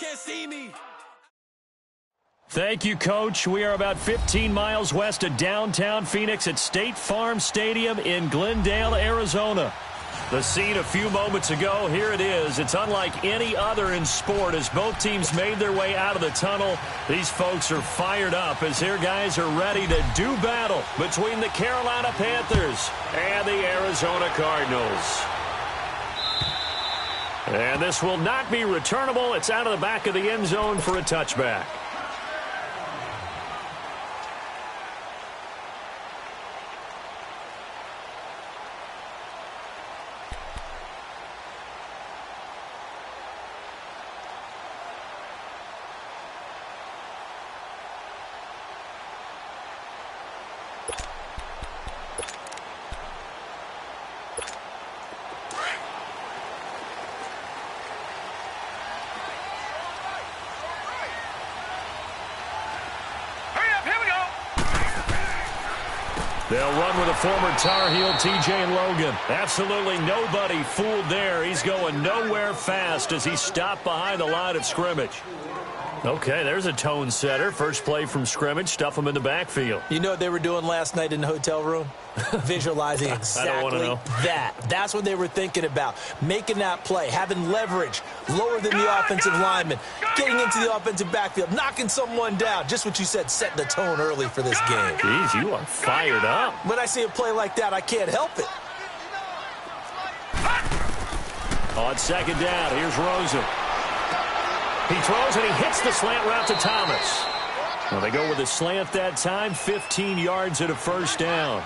can't see me. Thank you, Coach. We are about 15 miles west of downtown Phoenix at State Farm Stadium in Glendale, Arizona. The scene a few moments ago, here it is. It's unlike any other in sport as both teams made their way out of the tunnel. These folks are fired up as their guys are ready to do battle between the Carolina Panthers and the Arizona Cardinals. And this will not be returnable. It's out of the back of the end zone for a touchback. They'll run with a former Tar Heel, T.J. Logan. Absolutely nobody fooled there. He's going nowhere fast as he stopped behind the line of scrimmage. Okay, there's a tone setter. First play from scrimmage, stuff him in the backfield. You know what they were doing last night in the hotel room? Visualizing exactly that. That's what they were thinking about. Making that play, having leverage, lower than the offensive lineman, getting into the offensive backfield, knocking someone down. Just what you said, setting the tone early for this game. Jeez, you are fired up. When I see a play like that, I can't help it. On second down, here's Rosen. He throws and he hits the slant route to Thomas. Well, they go with a slant that time, 15 yards and a first down.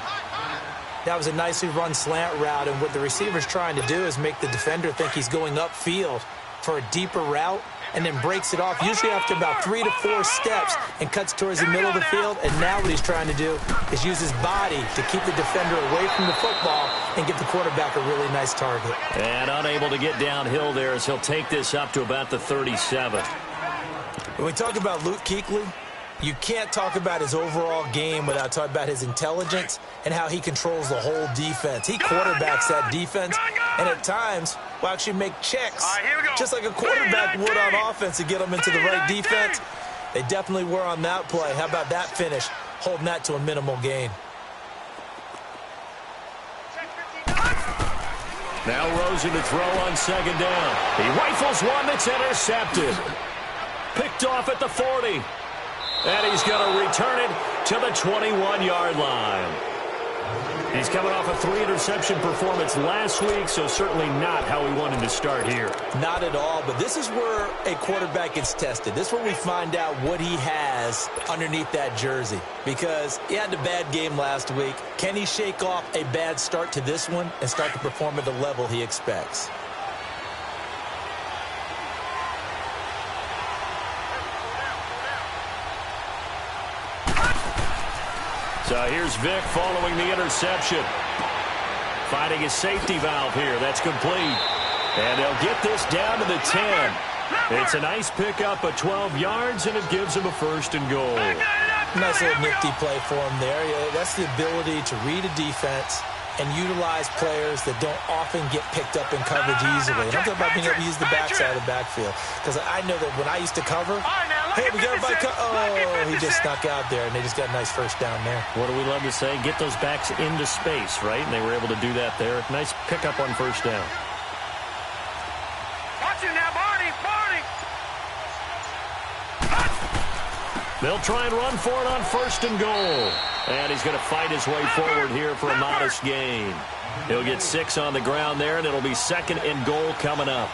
That was a nicely run slant route, and what the receiver's trying to do is make the defender think he's going upfield for a deeper route and then breaks it off, usually after about 3 to 4 steps, and cuts towards the middle of the field. And now what he's trying to do is use his body to keep the defender away from the football and give the quarterback a really nice target. And unable to get downhill there as he'll take this up to about the 37. When we talk about Luke Kuechly, you can't talk about his overall game without talking about his intelligence and how he controls the whole defense. He quarterbacks that defense, and at times will actually make checks, just like a quarterback would on offense to get them into the right defense. They definitely were on that play. How about that finish, holding that to a minimal gain? Now Rosen to throw on second down. He rifles one that's intercepted. Picked off at the 40. And he's going to return it to the 21-yard line. He's coming off a 3-interception performance last week, so certainly not how we wanted to start here. Not at all, but this is where a quarterback gets tested. This is where we find out what he has underneath that jersey, because he had a bad game last week. Can he shake off a bad start to this one and start to perform at the level he expects? So here's Vick following the interception. Finding his safety valve here. That's complete. And they'll get this down to the 10. It's a nice pickup of 12 yards, and it gives him a first and goal. Nice little nifty play for him there. Yeah, that's the ability to read a defense and utilize players that don't often get picked up in coverage easily. And I'm talking about being able to use the backside of the backfield. Because I know that when I used to cover, hey, we got everybody he just snuck out there, and they just got a nice first down there. What do we love to say? Get those backs into space, right? And they were able to do that there. Nice pickup on first down. Watch it now, Barney. They'll try and run for it on first and goal. And he's going to fight his way forward here for a modest gain. He'll get 6 on the ground there, and it'll be second and goal coming up.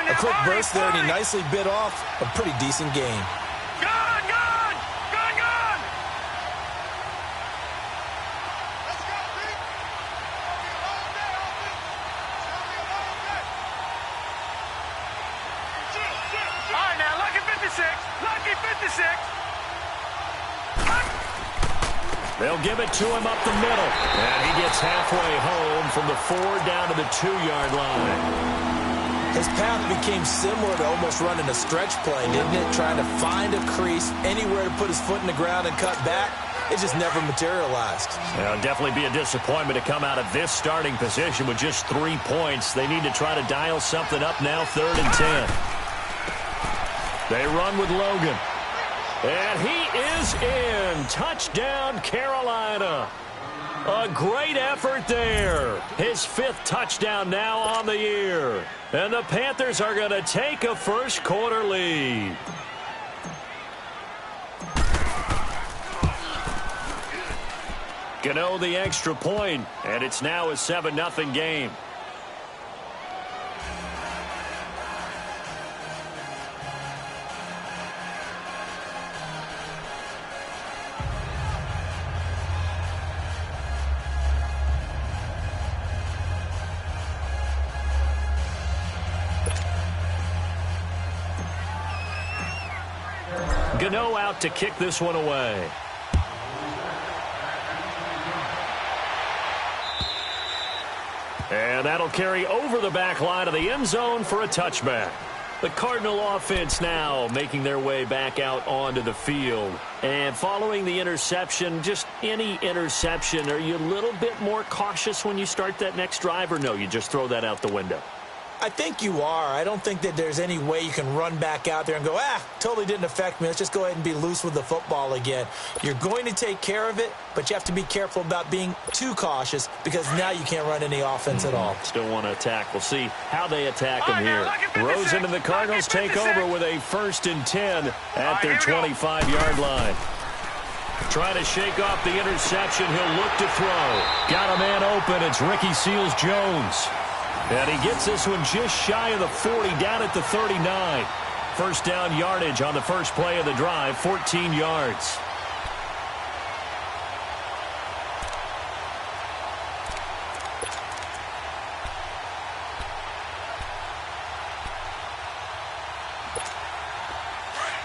A quick burst there, and he nicely bit off a pretty decent gain. Gone! All right, now, lucky 56. Lucky 56. They'll give it to him up the middle. And he gets halfway home from the 4 down to the 2-yard line. His path became similar to almost running a stretch play, didn't it? Trying to find a crease, anywhere to put his foot in the ground and cut back. It just never materialized. It'll definitely be a disappointment to come out of this starting position with just 3 points. They need to try to dial something up now, 3rd and 10. They run with Logan. And he is in. Touchdown, Carolina. A great effort there. His 5th touchdown now on the year. And the Panthers are going to take a first-quarter lead. Gano the extra point, and it's now a 7-0 game. Gano out to kick this one away. And that'll carry over the back line of the end zone for a touchback. The Cardinal offense now making their way back out onto the field. And following the interception, just any interception, are you a little bit more cautious when you start that next drive, or no, you just throw that out the window? I think you are. I don't think that there's any way you can run back out there and go, totally didn't affect me. Let's just go ahead and be loose with the football again. You're going to take care of it, but you have to be careful about being too cautious because now you can't run any offense at all. Still want to attack. We'll see how they attack him here. Rosen and the Cardinals take over with a 1st and 10 at their 25-yard line. Trying to shake off the interception. He'll look to throw. Got a man open. It's Ricky Seals-Jones. And he gets this one just shy of the 40, down at the 39. First down yardage on the first play of the drive, 14 yards.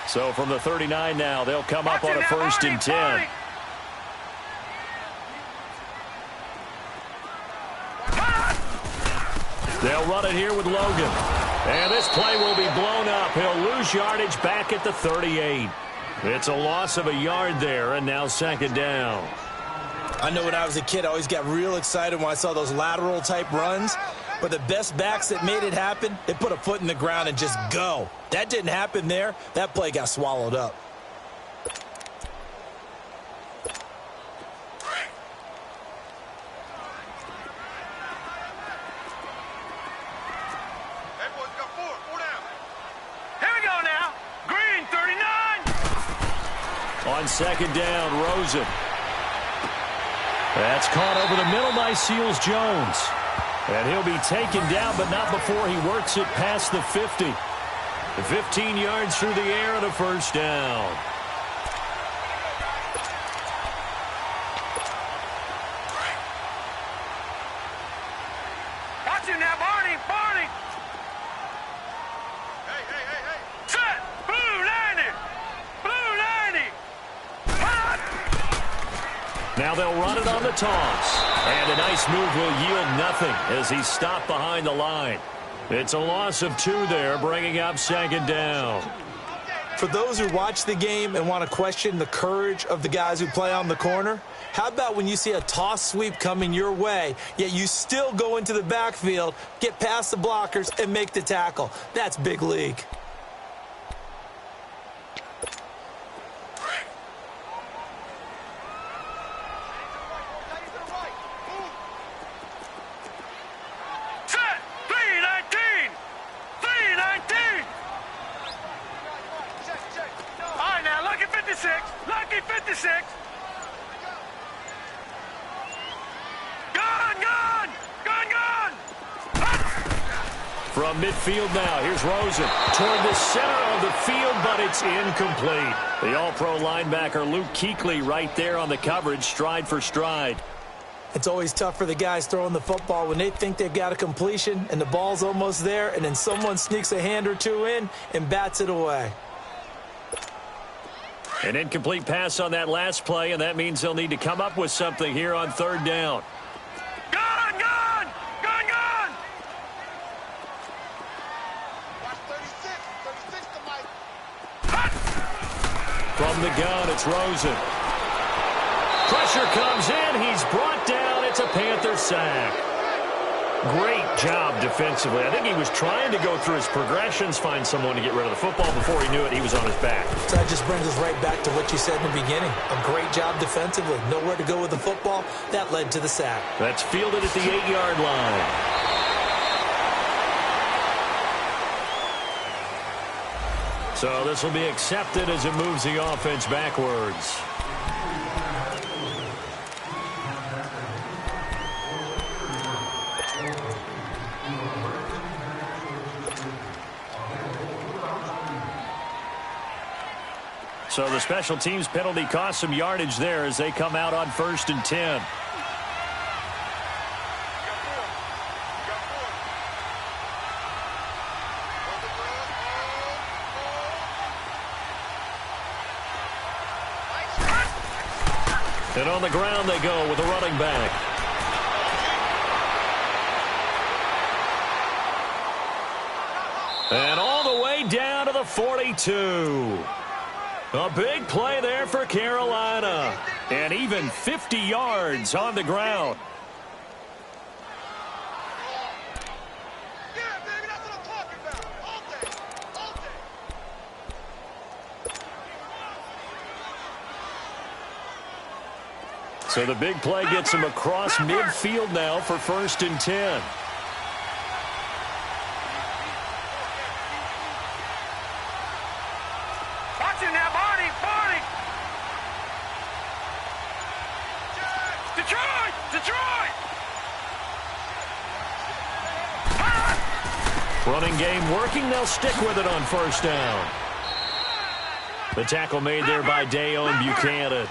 So from the 39 now, they'll come up on a 1st and 10. They'll run it here with Logan. And this play will be blown up. He'll lose yardage back at the 38. It's a loss of a yard there, and now 2nd down. I know when I was a kid, I always got real excited when I saw those lateral-type runs. But the best backs that made it happen, they put a foot in the ground and just go. That didn't happen there. That play got swallowed up. On 2nd down, Rosen. That's caught over the middle by Seals-Jones. And he'll be taken down, but not before he works it past the 50. 15 yards through the air and a 1st down. Watch him now, Barney! Barney! Hey! Set! Blue 90! Blue 90! Now they'll run it on the toss. And a nice move will yield nothing as he's stopped behind the line. It's a loss of 2 there, bringing up 2nd down. For those who watch the game and want to question the courage of the guys who play on the corner, how about when you see a toss sweep coming your way, yet you still go into the backfield, get past the blockers, and make the tackle? That's big league. Lucky 56. Gone. From midfield now, here's Rosen toward the center of the field, but it's incomplete. The all-pro linebacker Luke Kuechly right there on the coverage, stride for stride. It's always tough for the guys throwing the football when they think they've got a completion and the ball's almost there, and then someone sneaks a hand or two in and bats it away. An incomplete pass on that last play, and that means they'll need to come up with something here on 3rd down. Gone! From the gun, it's Rosen. Pressure comes in. He's brought down. It's a Panther sack. Great job defensively. I think he was trying to go through his progressions, find someone to get rid of the football. Before he knew it, he was on his back. So that just brings us right back to what you said in the beginning. A great job defensively. Nowhere to go with the football. That led to the sack. That's fielded at the 8-yard line. So this will be accepted as it moves the offense backwards. So the special teams penalty cost some yardage there as they come out on 1st and 10. And on the ground they go with a running back. And all the way down to the 42. A big play there for Carolina. And even 50 yards on the ground. Yeah, baby, that's what I'm talking about. All day. All day. So the big play gets him across midfield now for 1st and 10. Watch it now, Barney. Barney. Detroit. Detroit. Running game working. They'll stick with it on 1st down. The tackle made there by Dayon Buchanan.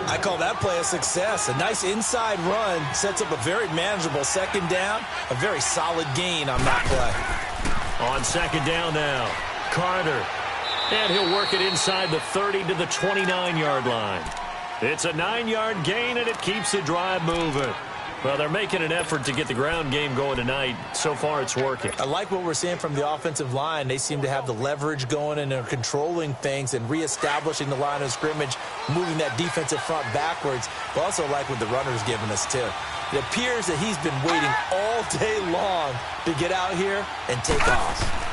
I call that play a success. A nice inside run sets up a very manageable 2nd down. A very solid gain on that play. On 2nd down now, Carter. And he'll work it inside the 30 to the 29-yard line. It's a 9-yard gain, and it keeps the drive moving. Well, they're making an effort to get the ground game going tonight. So far, it's working. I like what we're seeing from the offensive line. They seem to have the leverage going, and they're controlling things and reestablishing the line of scrimmage, moving that defensive front backwards. But also like what the runner's giving us, too. It appears that he's been waiting all day long to get out here and take off.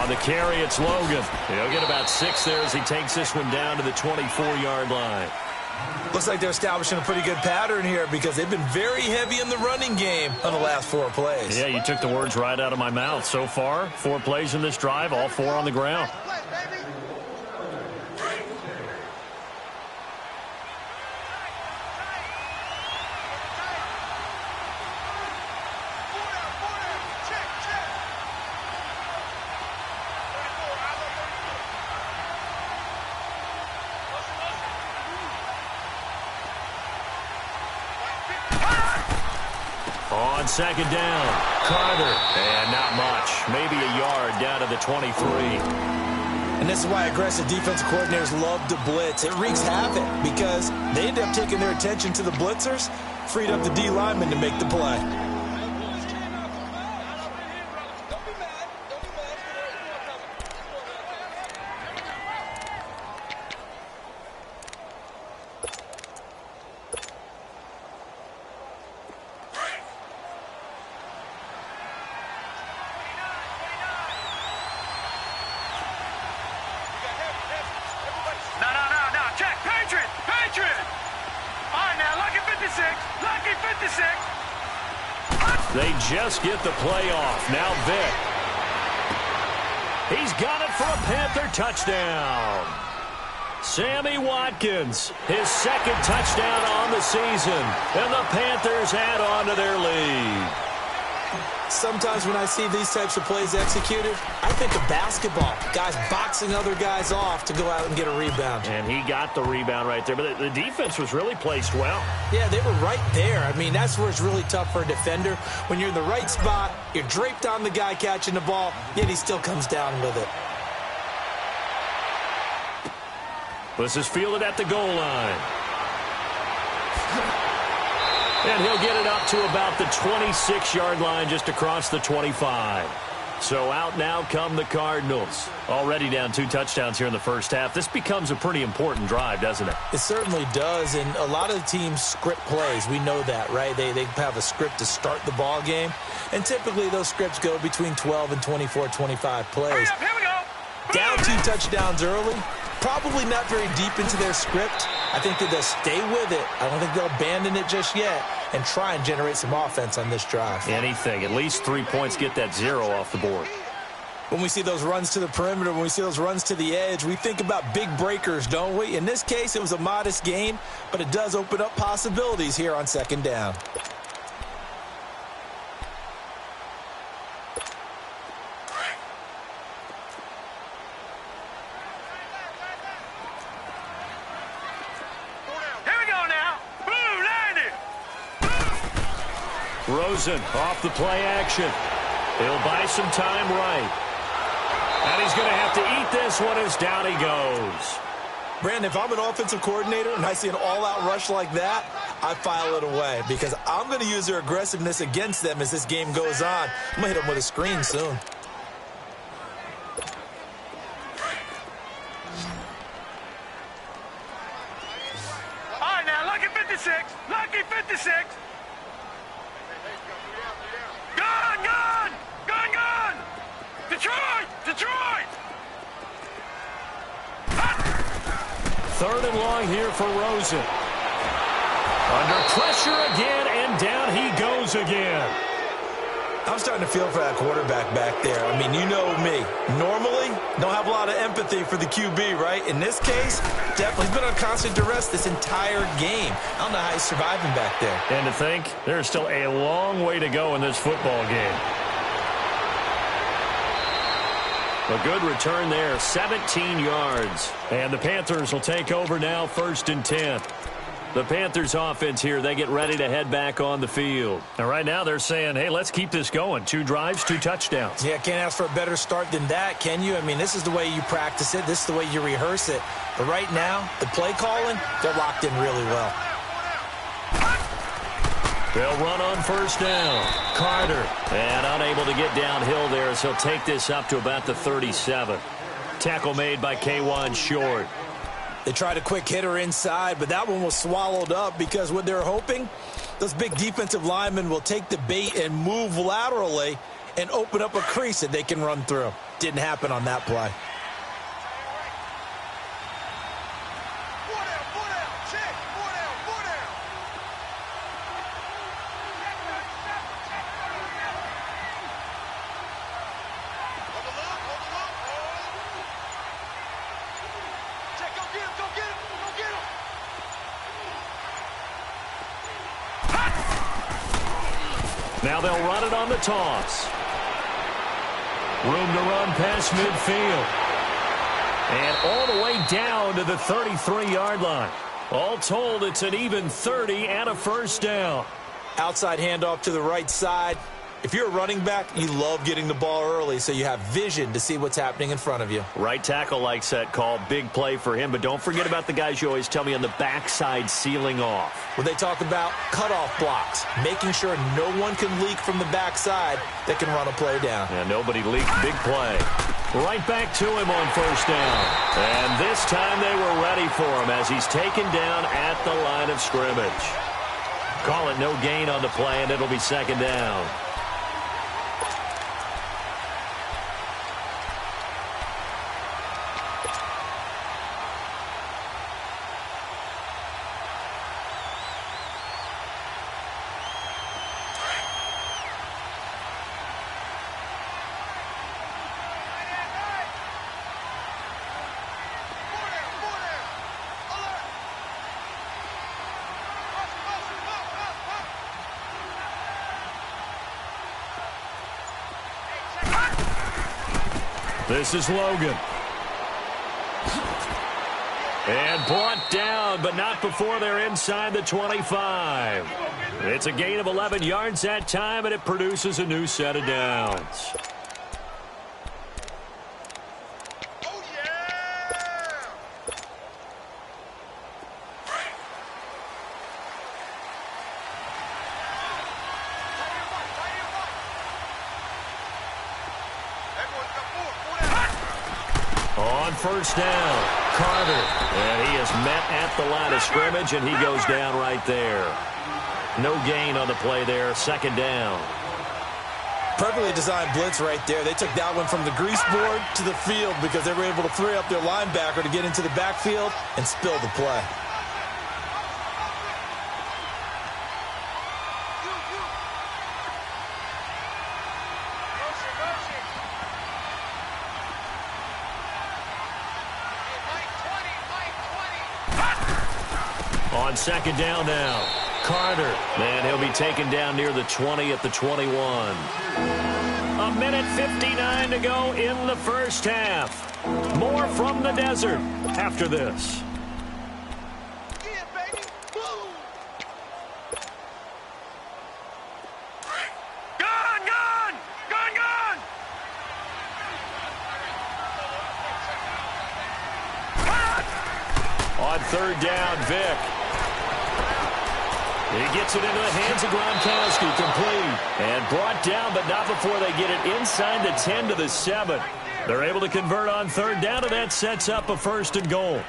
On the carry, it's Logan. He'll get about 6 there as he takes this one down to the 24-yard line. Looks like they're establishing a pretty good pattern here because they've been very heavy in the running game on the last 4 plays. Yeah, you took the words right out of my mouth. So far, 4 plays in this drive, all 4 on the ground. On 2nd down, Carter, and not much. Maybe a yard down to the 23. And this is why aggressive defensive coordinators love to blitz. It wreaks havoc because they end up taking their attention to the blitzers, freed up the D lineman to make the play. They just get the play off. Now Vick. He's got it for a Panther touchdown. Sammy Watkins, his 2nd touchdown on the season. And the Panthers add on to their lead. Sometimes when I see these types of plays executed, I think of basketball. Guys boxing other guys off to go out and get a rebound. And he got the rebound right there. But the defense was really placed well. Yeah, they were right there. I mean, that's where it's really tough for a defender. When you're in the right spot, you're draped on the guy catching the ball, yet he still comes down with it. This is fielded at the goal line. And he'll get it up to about the 26-yard line, just across the 25. So out now come the Cardinals. Already down 2 touchdowns here in the first half. This becomes a pretty important drive, doesn't it? It certainly does, and a lot of the teams script plays. We know that, right? They have a script to start the ball game, and typically those scripts go between 12 and 24, 25 plays. Here we go. Down 2 touchdowns early, probably not very deep into their script. I think that they'll stay with it. I don't think they'll abandon it just yet and try and generate some offense on this drive. Anything. At least 3 points, get that 0 off the board. When we see those runs to the perimeter, when we see those runs to the edge, we think about big breakers, don't we? In this case, it was a modest gain, but it does open up possibilities here on second down. Rosen off the play action. He'll buy some time right. And he's going to have to eat this one as down he goes. Brandon, if I'm an offensive coordinator and I see an all-out rush like that, I file it away because I'm going to use their aggressiveness against them as this game goes on. I'm going to hit them with a screen soon. All right, now, lucky 56. Lucky 56. Gun, gun! Gun, gun! Detroit! Detroit! Third and long here for Rosen. Under pressure again, and down he goes again. I'm starting to feel for that quarterback back there. I mean, you know me. Normally, don't have a lot of empathy for the QB, right? In this case, definitely he's been on constant duress this entire game. I don't know how he's surviving back there. And to think, there's still a long way to go in this football game. A good return there, 17 yards. And the Panthers will take over now, 1st and 10. The Panthers offense here, they get ready to head back on the field. And right now they're saying, hey, let's keep this going. 2 drives, 2 touchdowns. Yeah, can't ask for a better start than that, can you? I mean, this is the way you practice it. This is the way you rehearse it. But right now, the play calling, they're locked in really well. They'll run on 1st down. Carter, and unable to get downhill there, so he'll take this up to about the 37. Tackle made by K'Wan Short. They tried a quick hitter inside, but that one was swallowed up because what they're hoping, those big defensive linemen will take the bait and move laterally and open up a crease that they can run through. Didn't happen on that play. Now they'll run it on the toss. Room to run past midfield. And all the way down to the 33-yard line. All told, it's an even 30 and a 1st down. Outside handoff to the right side. If you're a running back, you love getting the ball early so you have vision to see what's happening in front of you. Right tackle likes that call. Big play for him. But don't forget about the guys you always tell me on the backside sealing off. Where they talk about cutoff blocks, making sure no one can leak from the backside that can run a play down. And nobody leaked. Big play. Right back to him on 1st down. And this time they were ready for him as he's taken down at the line of scrimmage. Call it no gain on the play, and it'll be 2nd down. This is Logan. And brought down, but not before they're inside the 25. It's a gain of 11 yards that time, and it produces a new set of downs. On first down, Carter. And he is met at the line of scrimmage, and he goes down right there. No gain on the play there. Second down. Perfectly designed blitz right there. They took that one from the grease board to the field because they were able to free up their linebacker to get into the backfield and spill the play. On second down now, Carter. And he'll be taken down near the 20 at the 21. A minute 59 to go in the first half. More from the desert after this. Yeah, baby. Boom. Gone, gone! Gone, gone! On third down, Vic. He gets it into the hands of Gronkowski, complete. And brought down, but not before they get it inside the 10 to the 7. They're able to convert on third down, and that sets up a first and goal.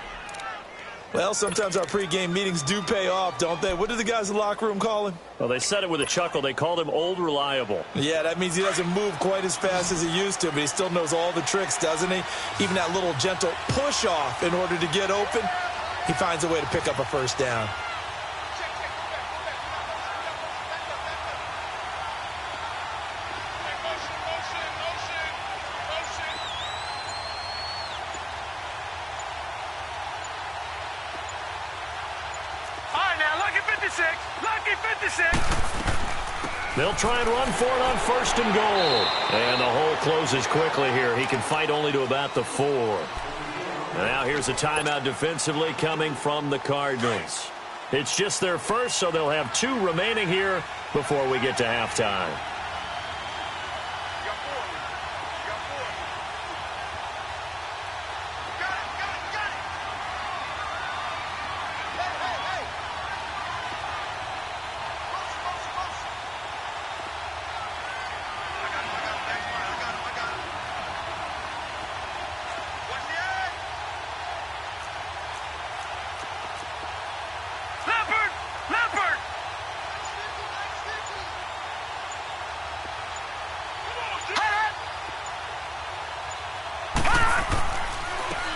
Well, sometimes our pregame meetings do pay off, don't they? What do the guys in the locker room call him? Well, they said it with a chuckle. They called him Old Reliable. Yeah, that means he doesn't move quite as fast as he used to, but he still knows all the tricks, doesn't he? Even that little gentle push-off in order to get open, he finds a way to pick up a first down. They'll try and run for it on first and goal. And the hole closes quickly here. He can fight only to about the 4. Now here's a timeout defensively coming from the Cardinals. It's just their first, so they'll have 2 remaining here before we get to halftime.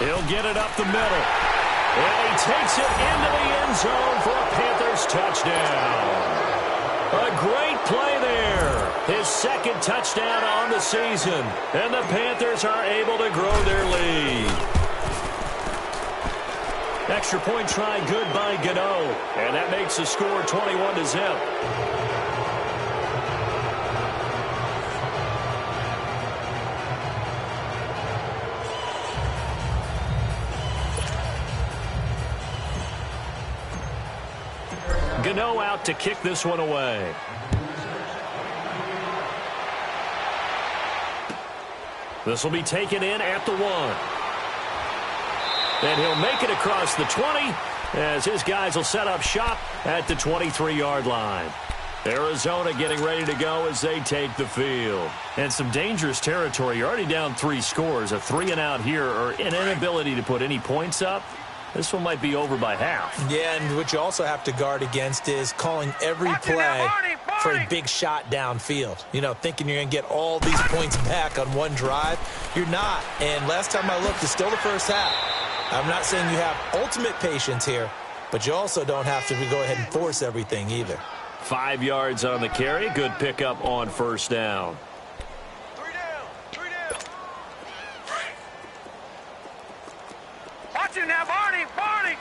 He'll get it up the middle. And he takes it into the end zone for a Panthers touchdown. A great play there. His second touchdown on the season. And the Panthers are able to grow their lead. Extra point try good by Gano. And that makes the score 21-0. Gano out to kick this one away. This will be taken in at the 1. And he'll make it across the 20 as his guys will set up shop at the 23-yard line. Arizona getting ready to go as they take the field. And some dangerous territory. You're already down 3 scores. A 3-and-out here or an inability to put any points up. This one might be over by half. Yeah, and what you also have to guard against is calling every play for a big shot downfield. You know, thinking you're going to get all these points back on one drive. You're not. And last time I looked, it's still the first half. I'm not saying you have ultimate patience here, but you also don't have to go ahead and force everything either. 5 yards on the carry. Good pickup on first down. Watch it now, Barney! Barney!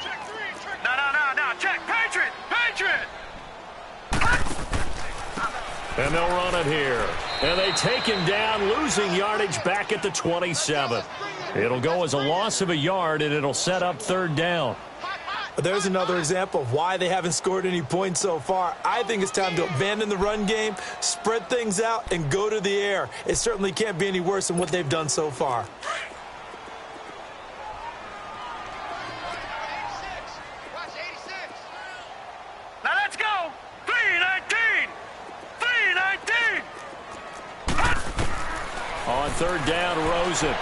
Check 3, check. No, check. Patriot! Patriot! And they'll run it here. And they take him down, losing yardage back at the 27. It'll go as a loss of a yard, and it'll set up third down. There's another example of why they haven't scored any points so far. I think it's time to abandon the run game, spread things out, and go to the air. It certainly can't be any worse than what they've done so far. 86. Watch 86. Now let's go. 3-19. 3-19. On third down, Rosen.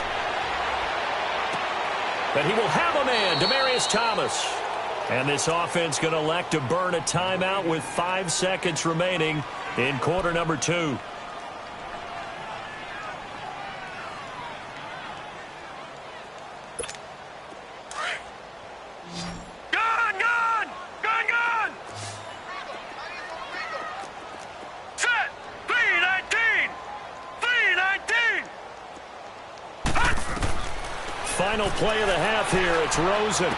But he will have a man, Demaryius Thomas. And this offense going to elect to burn a timeout with 5 seconds remaining in quarter number 2. Set. 319. 319. Final play of the half here. It's Rosen.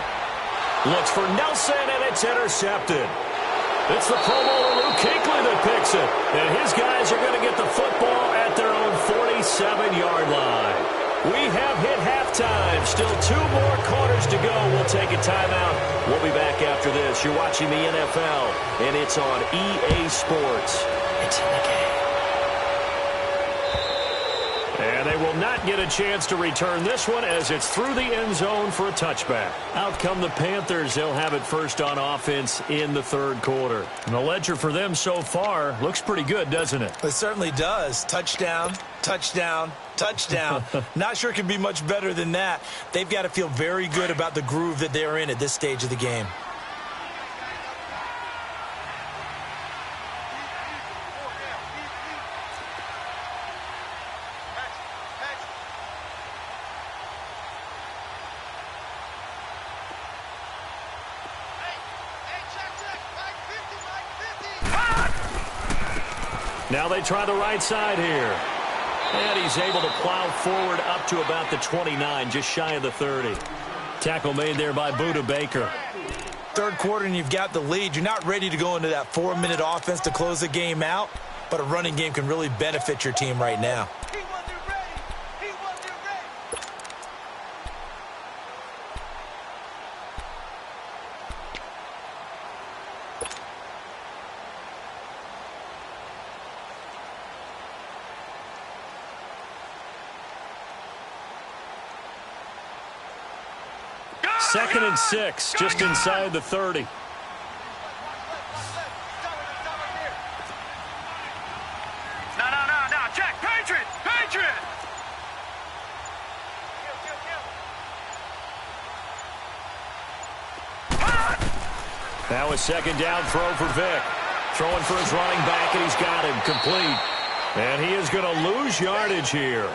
Looks for Nelson, and it's intercepted. It's the Pro Bowler Luke Kuechly that picks it. And his guys are going to get the football at their own 47-yard line. We have hit halftime. Still 2 more quarters to go. We'll take a timeout. We'll be back after this. You're watching the NFL, and it's on EA Sports. It's in the game. And they will not get a chance to return this one as it's through the end zone for a touchback. Out come the Panthers. They'll have it first on offense in the third quarter. And the ledger for them so far looks pretty good, doesn't it? It certainly does. Touchdown, touchdown, touchdown. Not sure it can be much better than that. They've got to feel very good about the groove that they're in at this stage of the game. Now they try the right side here. And he's able to plow forward up to about the 29, just shy of the 30. Tackle made there by Budda Baker. Third quarter and you've got the lead. You're not ready to go into that 4-minute offense to close the game out, but a running game can really benefit your team right now. Second and 6, just inside the 30. Now, check. Patriot. Now a second down throw for Vic. Throwing for his running back, and he's got him complete. And he is going to lose yardage here.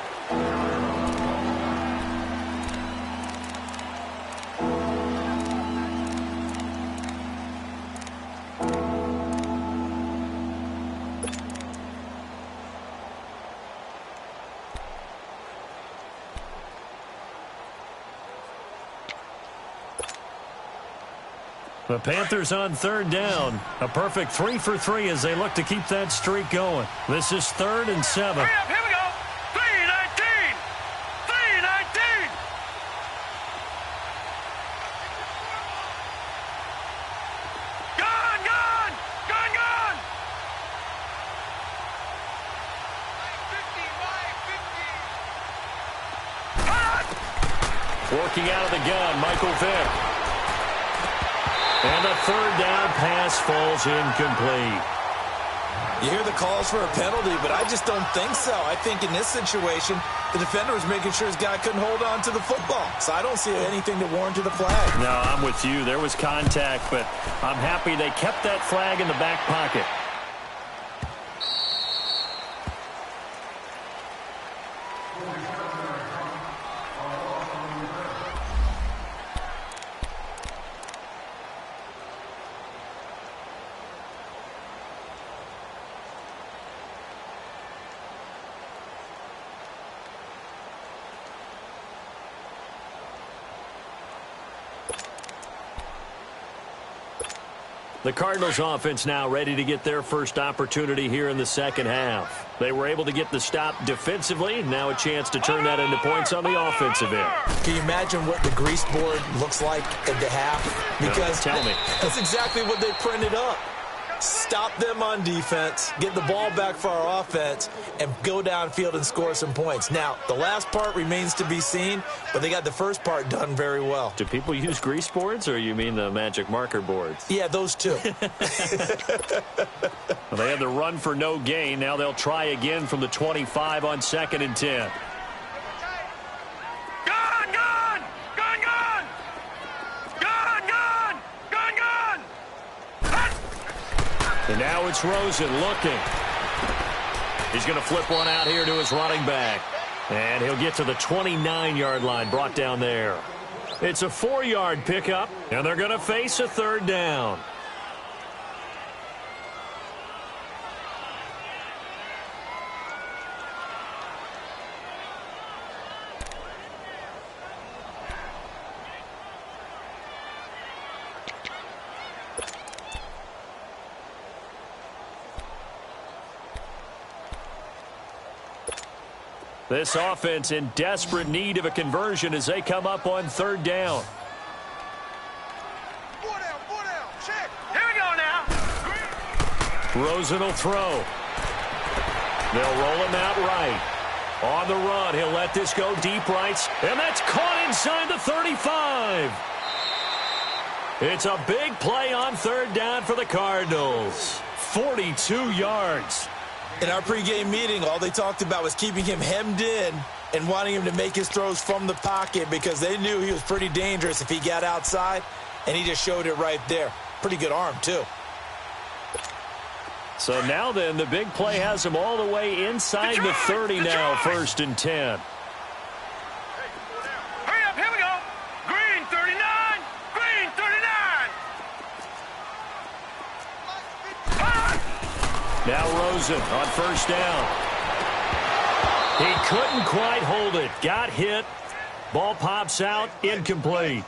The Panthers on third down. A perfect 3 for 3 as they look to keep that streak going. This is 3rd and 7. Hurry up, here we go. 319. 319. Gone. 50. Working out of the gun, Michael Vick. And the third down pass falls incomplete. You hear the calls for a penalty, but I just don't think so. I think in this situation, the defender was making sure his guy couldn't hold on to the football. So I don't see anything that warranted a flag. No, I'm with you. There was contact, but I'm happy they kept that flag in the back pocket. The Cardinals offense now ready to get their first opportunity here in the second half. They were able to get the stop defensively. Now a chance to turn that into points on the offensive end. Can you imagine what the grease board looks like at the half? Because no, tell me. That's exactly what they printed up. Stop them on defense, get the ball back for our offense, and go downfield and score some points. Now, the last part remains to be seen, but they got the first part done very well. Do people use grease boards, or you mean the magic marker boards? Yeah, those two. Well, they had the run for no gain. Now they'll try again from the 25 on 2nd and 10. And now it's Rosen looking. He's going to flip one out here to his running back. And he'll get to the 29-yard line, brought down there. It's a 4-yard pickup, and they're going to face a third down. This offense in desperate need of a conversion as they come up on third down. 4 down, check. Here we go now. Rosen will throw. They'll roll him out right. On the run, he'll let this go deep right, and that's caught inside the 35. It's a big play on third down for the Cardinals. 42 yards. In our pregame meeting, all they talked about was keeping him hemmed in and wanting him to make his throws from the pocket because they knew he was pretty dangerous if he got outside, and he just showed it right there. Pretty good arm, too. So now then, the big play has him all the way inside the 30 now, 1st and 10. Hurry up, here we go. Green 39, green 39. Now Rosen on 1st down. He couldn't quite hold it. Got hit. Ball pops out. Incomplete.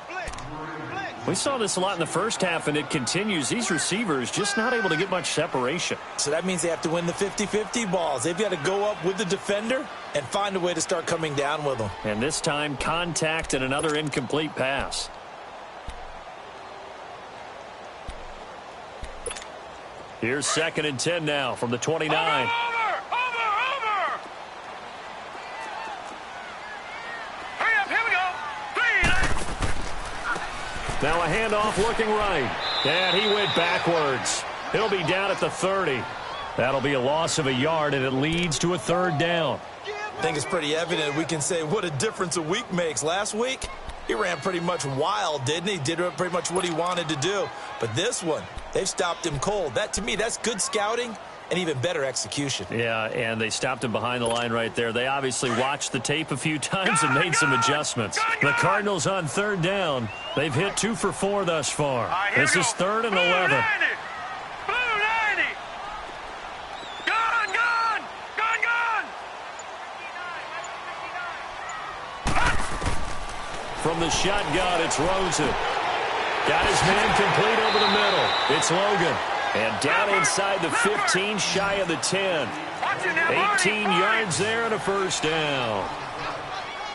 We saw this a lot in the first half, and it continues. These receivers just not able to get much separation. So that means they have to win the 50-50 balls. They've got to go up with the defender and find a way to start coming down with them. And this time, contact and another incomplete pass. Here's 2nd and 10 now from the 29. Over. Hurry up, here we go. Now a handoff looking right. And he went backwards. He'll be down at the 30. That'll be a loss of a yard, and it leads to a third down. I think it's pretty evident we can say what a difference a week makes. Last week, he ran pretty much wild, didn't he? Did pretty much what he wanted to do. But this one, they've stopped him cold. That, to me, that's good scouting and even better execution. Yeah, and they stopped him behind the line right there. They obviously watched the tape a few times and made some adjustments. The Cardinals on third down. They've hit 2 for 4 thus far. This is 3rd and 11. Blue 90. Gone. From the shotgun, it's Rosen. Got his man complete over the middle. It's Logan. And down inside the 15, shy of the 10. 18 yards there and a 1st down.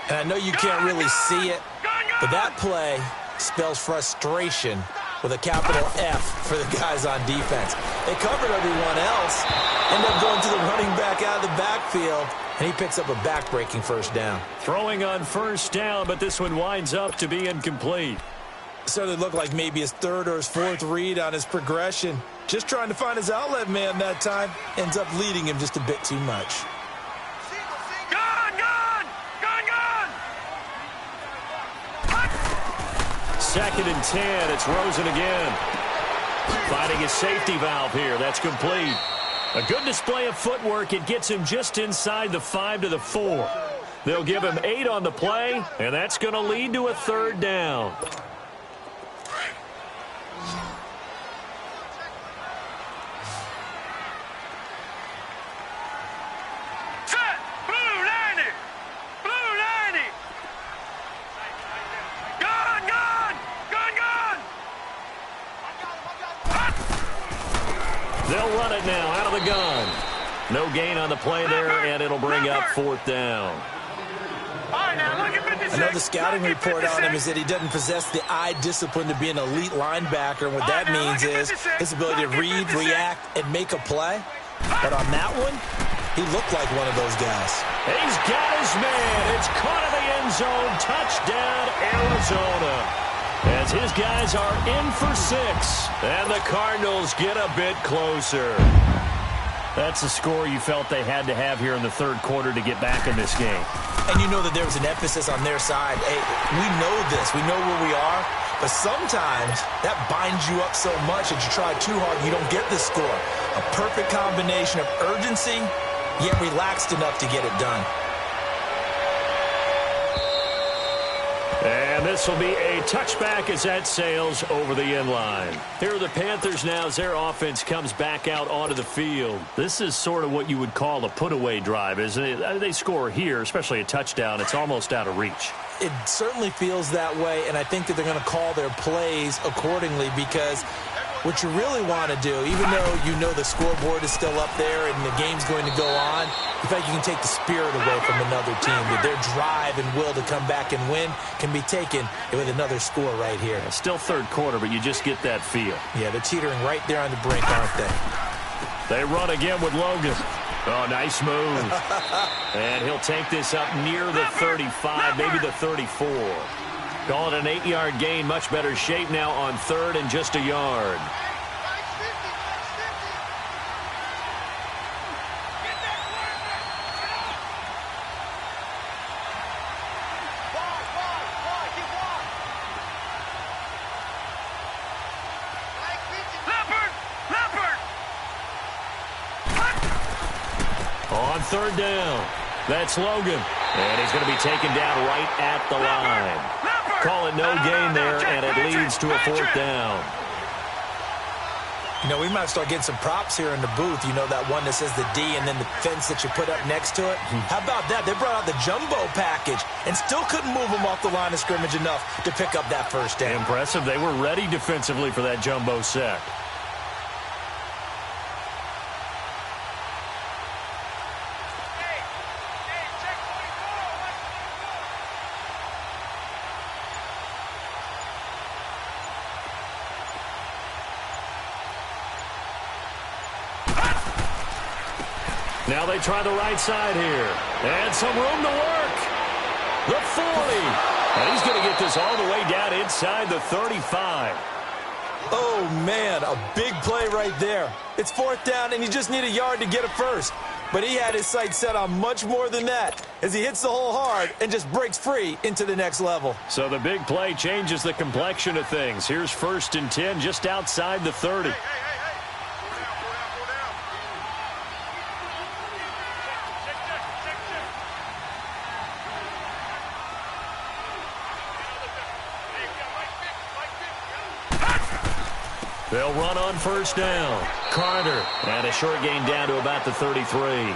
And I know you can't really see it, but that play spells frustration with a capital F for the guys on defense. They covered everyone else, end up going to the running back out of the backfield, and he picks up a back-breaking 1st down. Throwing on 1st down, but this one winds up to be incomplete. Certainly looked like maybe his 3rd or his 4th read on his progression. Just trying to find his outlet man that time. Ends up leading him just a bit too much. Gone. 2nd and 10. It's Rosen again. Finding his safety valve here. That's complete. A good display of footwork. It gets him just inside the 5 to the 4. They'll give him 8 on the play, and that's going to lead to a third down. Set. Blue 90. Gone. They'll run it now out of the gun. No gain on the play there, and it'll bring up 4th down. I know the scouting report on him is that he doesn't possess the eye discipline to be an elite linebacker. And what that means is his ability to read, react, and make a play. But on that one, he looked like one of those guys. He's got his man. It's caught in the end zone. Touchdown, Arizona. As his guys are in for 6. And the Cardinals get a bit closer. That's a score you felt they had to have here in the 3rd quarter to get back in this game. And you know that there was an emphasis on their side. Hey, we know this. We know where we are. But sometimes that binds you up so much that you try too hard, you don't get the score. A perfect combination of urgency, yet relaxed enough to get it done. And this will be a touchback as that sails over the end line. Here are the Panthers now as their offense comes back out onto the field. This is sort of what you would call a put-away drive, isn't it? They score here, especially a touchdown. It's almost out of reach. It certainly feels that way, and I think that they're going to call their plays accordingly because what you really want to do, even though you know the scoreboard is still up there and the game's going to go on, you feel like you can take the spirit away from another team. That their drive and will to come back and win can be taken with another score right here. Yeah, still third quarter, but you just get that feel. Yeah, they're teetering right there on the brink, aren't they? They run again with Logan. Oh, nice move. And he'll take this up near the 35, maybe the 34. Call it an 8-yard gain, much better shape now on third and just a yard. On third down, that's Logan. And he's going to be taken down right at the line. Call it no gain there, and it leads to a fourth down. You know, we might start getting some props here in the booth. You know, that one that says the D and then the fence that you put up next to it. How about that? They brought out the jumbo package and still couldn't move them off the line of scrimmage enough to pick up that first down. Impressive. They were ready defensively for that jumbo sack. Now they try the right side here. And some room to work. The 40. And he's going to get this all the way down inside the 35. Oh, man, a big play right there. It's fourth down, and you just need a yard to get it first. But he had his sights set on much more than that as he hits the hole hard and just breaks free into the next level. So the big play changes the complexion of things. Here's 1st and 10 just outside the 30. They'll run on first down. Carter, and a short gain down to about the 33.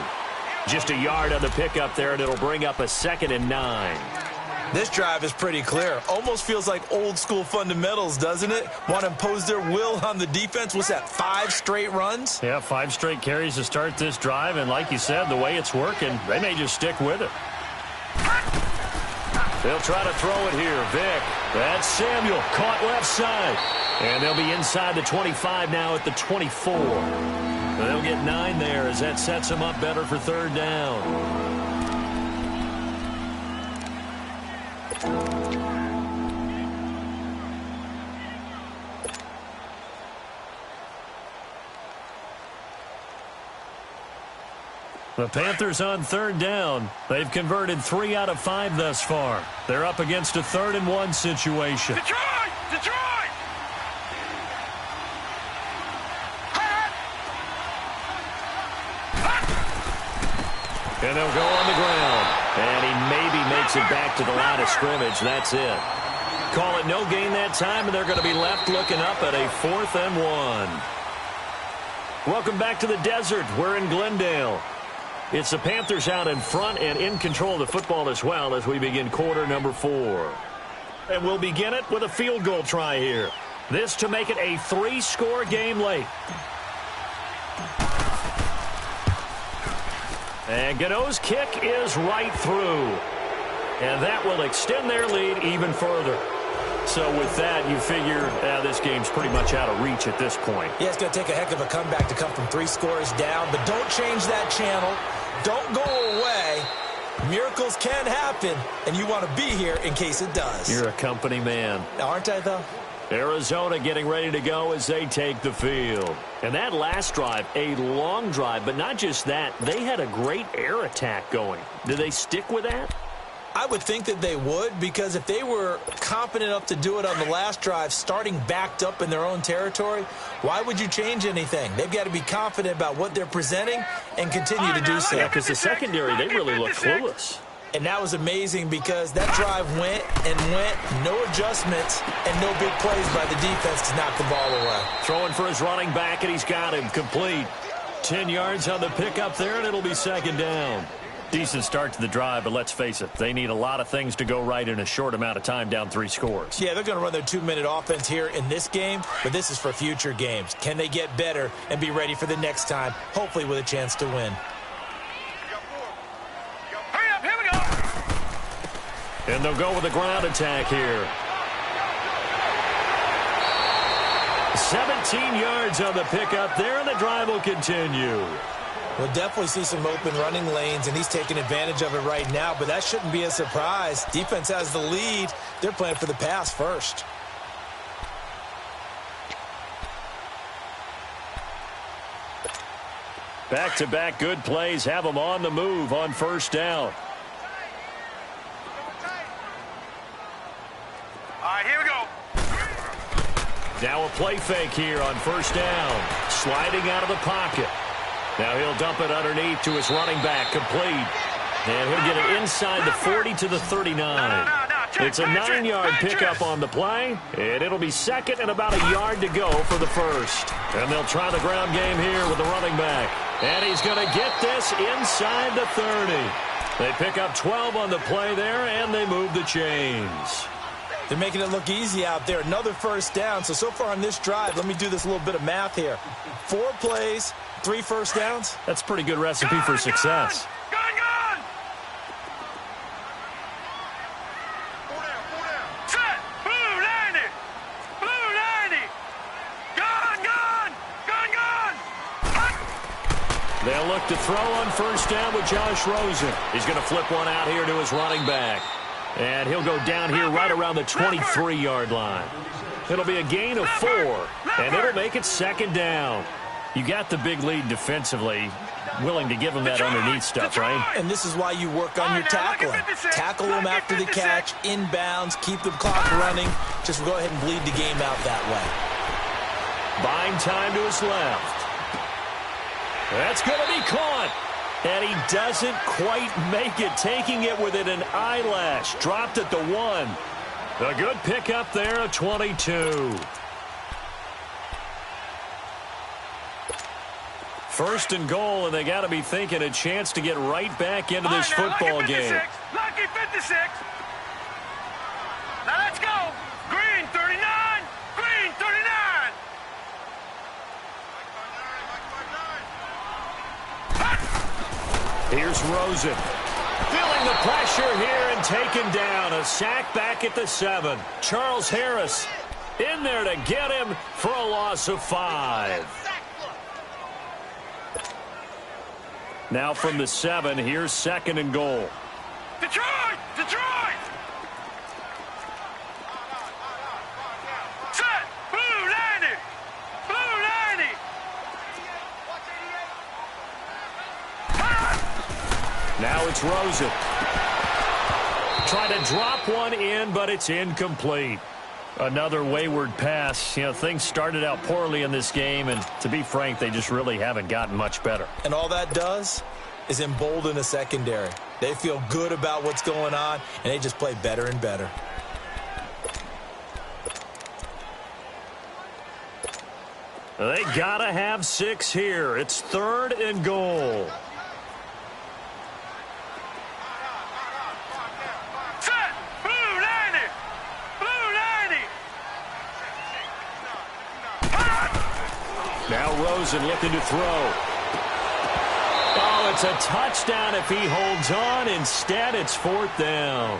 Just a yard on the pickup there, and it'll bring up a 2nd and 9. This drive is pretty clear. Almost feels like old school fundamentals, doesn't it? Want to impose their will on the defense. What's that, 5 straight runs? Yeah, 5 straight carries to start this drive, and like you said, the way it's working, they may just stick with it. They'll try to throw it here. Vick, that's Samuel, caught left side. And they'll be inside the 25 now at the 24. They'll get 9 there as that sets them up better for third down. The Panthers on third down. They've converted 3 out of 5 thus far. They're up against a 3rd and 1 situation. Detroit! Detroit! And they'll go on the ground. And he maybe makes it back to the line of scrimmage. That's it. Call it no gain that time, and they're going to be left looking up at a 4th and 1. Welcome back to the desert. We're in Glendale. It's the Panthers out in front and in control of the football as well as we begin quarter number 4. And we'll begin it with a field goal try here. This to make it a 3-score game late. And Gano's kick is right through. And that will extend their lead even further. So with that, you figure this game's pretty much out of reach at this point. Yeah, it's going to take a heck of a comeback to come from 3 scores down. But don't change that channel. Don't go away. Miracles can happen, and you want to be here in case it does. You're a company man. Aren't I, though? Arizona getting ready to go as they take the field. And that last drive, a long drive, but not just that. They had a great air attack going. Do they stick with that? I would think that they would, because if they were confident enough to do it on the last drive, starting backed up in their own territory, why would you change anything? They've got to be confident about what they're presenting and continue to do so. Yeah, because the secondary, they really look clueless. And that was amazing because that drive went and went, no adjustments, and no big plays by the defense to knock the ball away. Throwing for his running back, and he's got him complete. 10 yards on the pickup there, and it'll be second down. Decent start to the drive, but let's face it, they need a lot of things to go right in a short amount of time, down 3 scores. Yeah, they're going to run their 2-minute offense here in this game, but this is for future games. Can they get better and be ready for the next time, hopefully with a chance to win? Hurry up, here we go. And they'll go with a ground attack here. 17 yards on the pickup there, and the drive will continue. We'll definitely see some open running lanes, and he's taking advantage of it right now, but that shouldn't be a surprise. Defense has the lead. They're playing for the pass first. Back-to-back good plays have them on the move on first down. All right, here we go. Now a play fake here on first down. Sliding out of the pocket. Now he'll dump it underneath to his running back, complete. And he'll get it inside the 40 to the 39. It's a 9-yard pickup on the play, and it'll be second and about a yard to go for the first. And they'll try the ground game here with the running back. And he's going to get this inside the 30. They pick up 12 on the play there, and they move the chains. They're making it look easy out there. Another first down. So far on this drive, let me do this little bit of math here. 4 plays, 3 first downs. That's a pretty good recipe for success. Gun! Set! Blue 90! Blue 90! Gun! Hut! They'll look to throw on first down with Josh Rosen. He's going to flip one out here to his running back. And he'll go down here right around the 23-yard line. It'll be a gain of 4, and it'll make it second down. You got the big lead defensively, willing to give them that underneath stuff, right? And this is why you work on your tackling. Tackle them after the catch, inbounds, keep the clock running. Just go ahead and bleed the game out that way. Buying time to his left. That's going to be caught. And he doesn't quite make it, taking it within an eyelash. Dropped at the 1. A good pickup there at 22. First and goal, and they got to be thinking a chance to get right back into this football game. Lucky 56. Now let's go. Green 39. Green 39. Here's Rosen. Feeling the pressure here and taken down. A sack back at the 7. Charles Harris in there to get him for a loss of 5. Now from the 7, here's second and goal. Detroit! Set! Blue 90! Blue 90! Now it's Rosen. Trying to drop one in, but it's incomplete. Another wayward pass. You know, things started out poorly in this game, and to be frank, they just really haven't gotten much better. And all that does is embolden the secondary. They feel good about what's going on, and they just play better and better. They gotta have 6 here. It's third and goal. Set! Blue 90! Blue 90! Now Rosen looking to throw. Oh, it's a touchdown if he holds on. Instead, it's 4th down.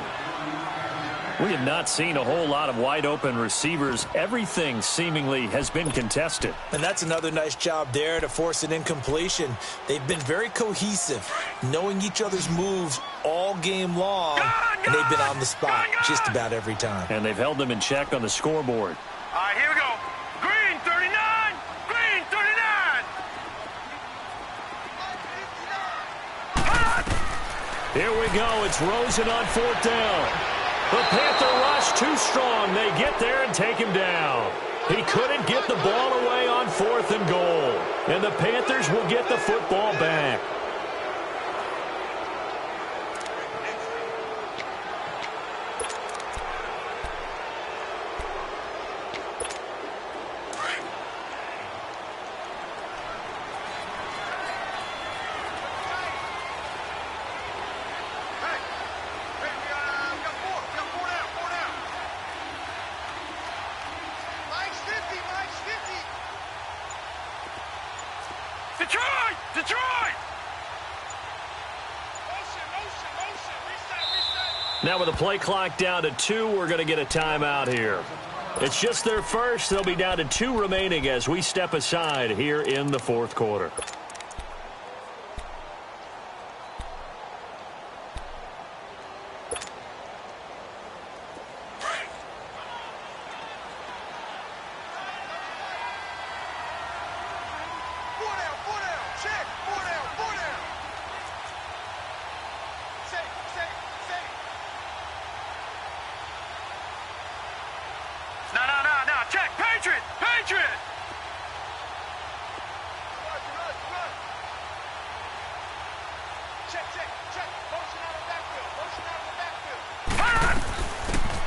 We have not seen a whole lot of wide-open receivers. Everything seemingly has been contested. And that's another nice job there to force an incompletion. They've been very cohesive, knowing each other's moves all game long, and they've been on the spot just about every time. And they've held them in check on the scoreboard. All right, here we go. Green 39! Green 39! Here we go. It's Rosen on fourth down. The Panther rush too strong. They get there and take him down. He couldn't get the ball away on fourth and goal. And the Panthers will get the football back. Detroit! Detroit! Now with the play clock down to 2, we're going to get a timeout here. It's just their first. They'll be down to 2 remaining as we step aside here in the fourth quarter.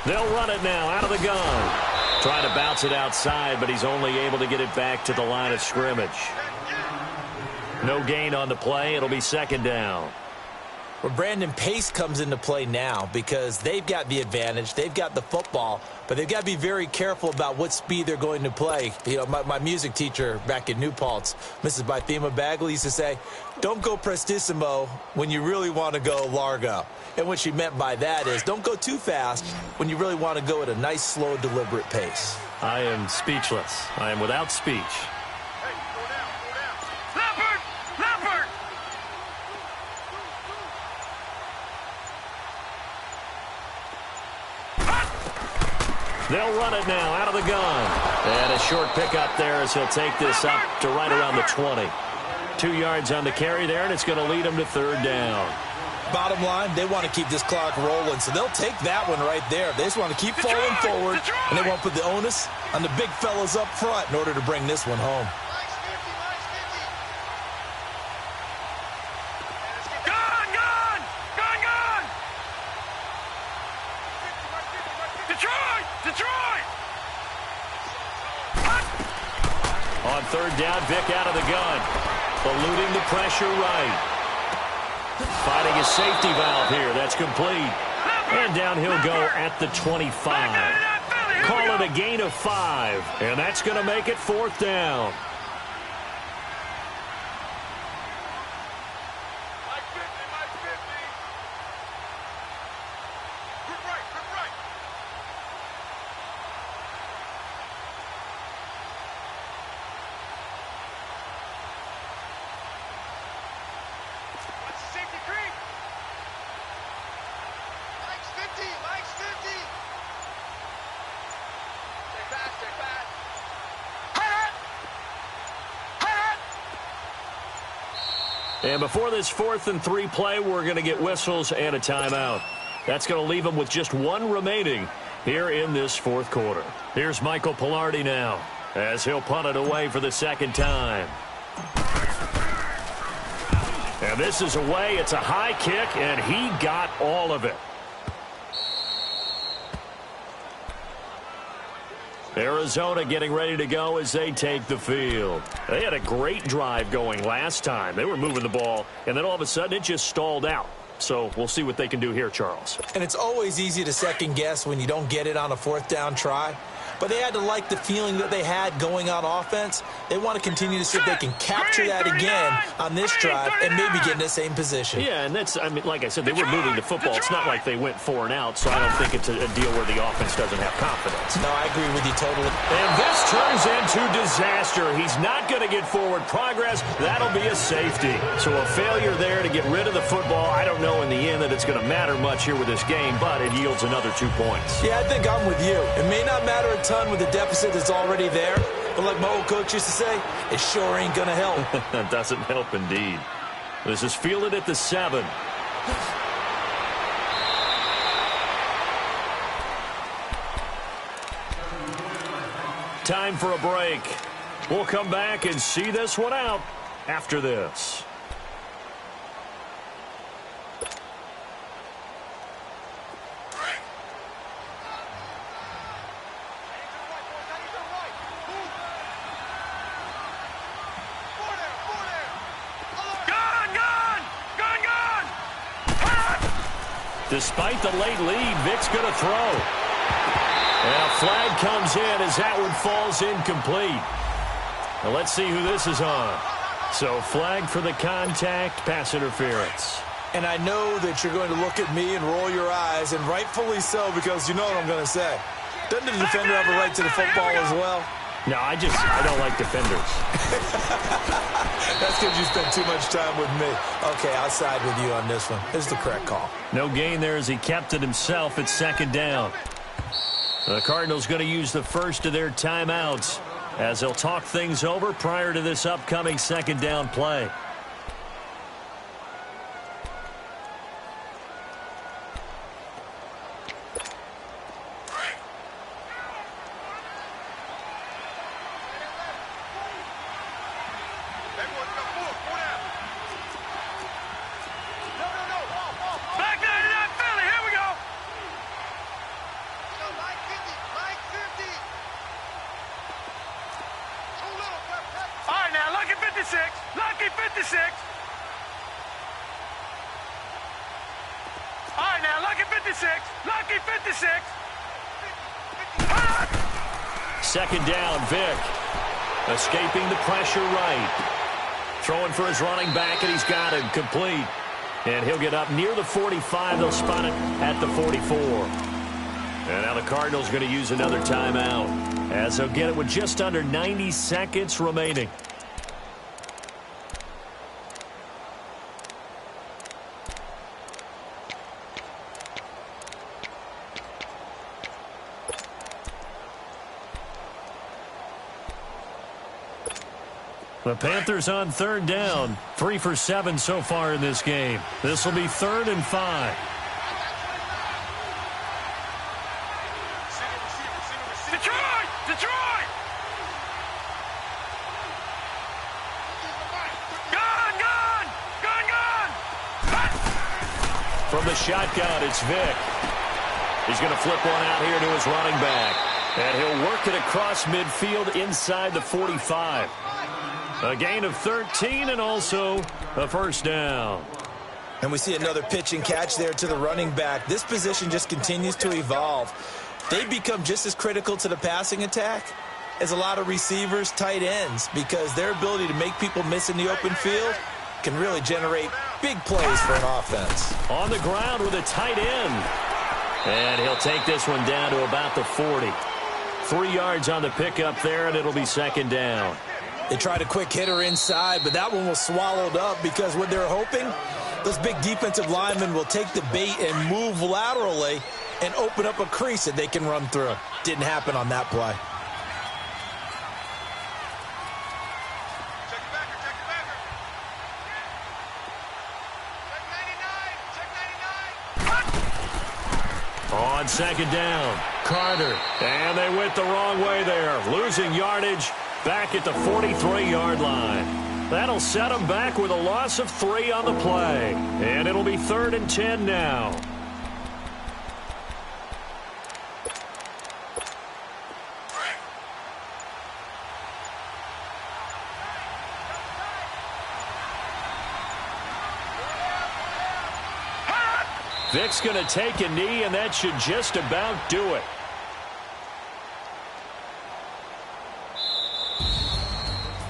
They'll run it now out of the gun. Trying to bounce it outside, but he's only able to get it back to the line of scrimmage. No gain on the play. It'll be second down. Well, Brandon, pace comes into play now because they've got the advantage. They've got the football, but they've got to be very careful about what speed they're going to play. You know, my music teacher back in New Paltz, Mrs. Bythema Bagley, used to say, don't go prestissimo when you really want to go largo. And what she meant by that is don't go too fast when you really want to go at a nice, slow, deliberate pace. I am speechless. I am without speech. They'll run it now out of the gun. And a short pickup there as he'll take this up to right around the 20. 2 yards on the carry there, and it's going to lead him to third down. Bottom line, they want to keep this clock rolling, so they'll take that one right there. They just want to keep falling forward, and they won't put the onus on the big fellas up front in order to bring this one home. On third down, Vick out of the gun. Eluding the pressure right. Finding a safety valve here. That's complete. And down he'll go at the 25. Call it a gain of 5. And that's going to make it fourth down. And before this 4th and 3 play, we're going to get whistles and a timeout. That's going to leave them with just 1 remaining here in this fourth quarter. Here's Michael Pilardi now as he'll punt it away for the second time. And this is away. It's a high kick, and he got all of it. Arizona getting ready to go as they take the field. They had a great drive going last time. They were moving the ball, and then all of a sudden it just stalled out. So we'll see what they can do here, Charles. And it's always easy to second guess when you don't get it on a 4th down try. But they had to like the feeling that they had going on offense. They want to continue to see if they can capture that again on this drive and maybe get in the same position. Yeah, and that's, I mean, like I said, they were moving the football. It's not like they went 4 and out, so I don't think it's a deal where the offense doesn't have confidence. No, I agree with you totally. And this turns into disaster. He's not going to get forward progress. That'll be a safety. So a failure there to get rid of the football. I don't know in the end that it's going to matter much here with this game, but it yields another 2 points. Yeah, I think I'm with you. It may not matter a ton with the deficit that's already there, but like my old coach used to say, it sure ain't gonna help. That doesn't help indeed. This is fielded at the 7. Time for a break. We'll come back and see this one out after this. Despite the late lead, Vic's going to throw. And a flag comes in as that one falls incomplete. Now let's see who this is on. So flag for the contact, pass interference. And I know that you're going to look at me and roll your eyes, and rightfully so, because you know what I'm going to say. Doesn't the defender have a right to the football as well? No, I don't like defenders. That's because you spent too much time with me. Okay, I'll side with you on this one. This is the correct call. No gain there as he kept it himself at second down. The Cardinals going to use the first of their timeouts as they'll talk things over prior to this upcoming second down play. Lucky 56. All right, now, lucky 56. Lucky 56. Second down, Vic. Escaping the pressure right. Throwing for his running back, and he's got him complete. And he'll get up near the 45. They'll spot it at the 44. And now the Cardinals going to use another timeout as they'll get it with just under 90 seconds remaining. The Panthers on third down. 3 for 7 so far in this game. This will be 3rd and 5. Detroit! Detroit! Gun! Gun! Gun! Gun! From the shotgun, it's Vic. He's going to flip one out here to his running back. And he'll work it across midfield inside the 45. A gain of 13 and also a first down. And we see another pitch and catch there to the running back. This position just continues to evolve. They become just as critical to the passing attack as a lot of receivers, tight ends, because their ability to make people miss in the open field can really generate big plays for an offense. On the ground with a tight end. And he'll take this one down to about the 40. 3 yards on the pickup there, and it'll be second down. They tried a quick hitter inside, but that one was swallowed up because what they're hoping, those big defensive linemen will take the bait and move laterally and open up a crease that they can run through. Didn't happen on that play. On second down, Carter. And they went the wrong way there, losing yardage back at the 43-yard line. That'll set them back with a loss of 3 on the play. And it'll be 3rd and 10 now. Vic's going to take a knee, and that should just about do it.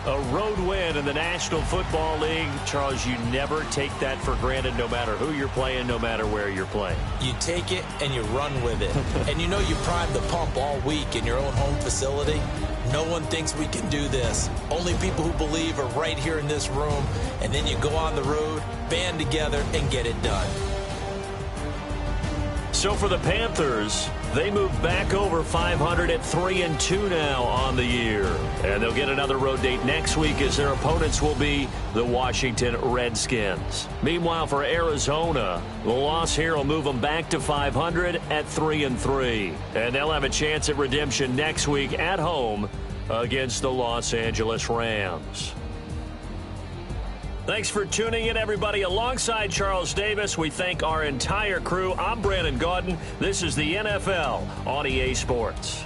A road win in the National Football League. Charles, you never take that for granted no matter who you're playing, no matter where you're playing. You take it and you run with it. And you know you primed the pump all week in your own home facility. No one thinks we can do this. Only people who believe are right here in this room. And then you go on the road, band together, and get it done. So for the Panthers, they move back over 500 at 3-2 now on the year. And they'll get another road date next week as their opponents will be the Washington Redskins. Meanwhile, for Arizona, the loss here will move them back to 500 at 3-3. And they'll have a chance at redemption next week at home against the Los Angeles Rams. Thanks for tuning in, everybody. Alongside Charles Davis, we thank our entire crew. I'm Brandon Gaudin. This is the NFL on EA Sports.